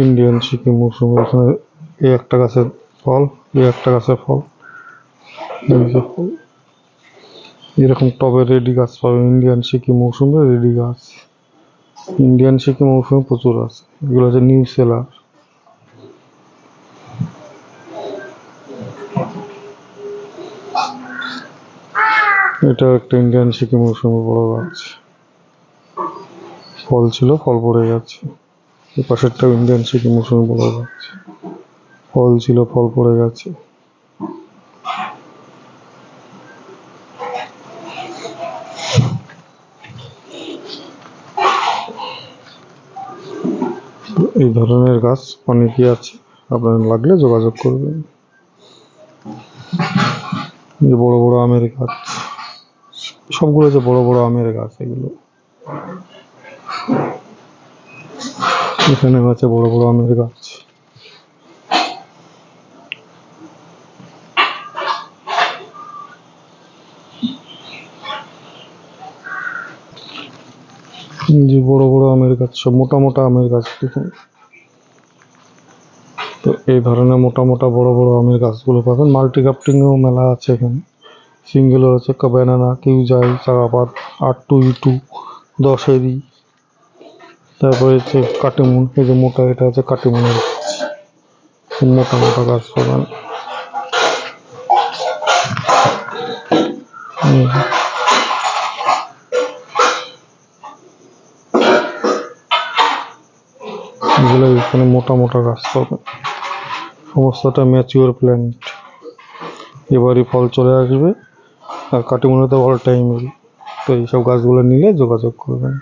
Indian Sikkim মৌসুমি, এখানে এই একটা গাছের ফল, এই একটা গাছের ফল, এই যে ফল। এরকম টবে রেডি গাছ পাবেন ইন্ডিয়ান সিকিম মৌসুমে, রেডি গাছ। ইন্ডিয়ান সিকিম মৌসুমে প্রচুর আছে, এগুলো হচ্ছে নিউ সেলার। এটা একটা ইন্ডিয়ান সিকিম মৌসুমে বড় গাছ, ফল ছিল, ফল পড়ে গেছে। এই পাশেরটাও ইন্ডিয়ান সিকিম মৌসুমে বড় গাছ, ফল ছিল, ফল পড়ে গেছে। এই ধরনের গাছ অনেকই আছে, আপনার লাগলে যোগাযোগ করবেন। যে বড় বড় আমের গাছ, সবগুলো যে বড় বড় আমের গাছ, এগুলো এখানে আছে বড় বড় আমের গাছ। যে বড় বড় আমের গাছ, সব মোটা মোটা আমের গাছ দেখুন। তো এই ধরনের মোটা মোটা বড় বড় আমের গাছগুলো পাবেন। মাল্টি গ্রাফটিংও মেলা আছে এখানে। সিঙ্গেল হচ্ছে ব্যানানা, কিউজাই, চারাপাত, R2E2, 10 তারপরে হচ্ছে কাটিমুন, এই যে মোটা, এটা হচ্ছে কাটিমুনের গাছ, মোটা মোটা গাছ পাবেন। এগুলো এখানে মোটা মোটা গাছ পাবেন, সমস্তটা ম্যাচিওর প্ল্যান্ট, এবারই ফল চলে আসবে। আর কাটিমুনে তো অল টাইমেরই। তো এইসব গাছগুলো নিলে যোগাযোগ করবেন।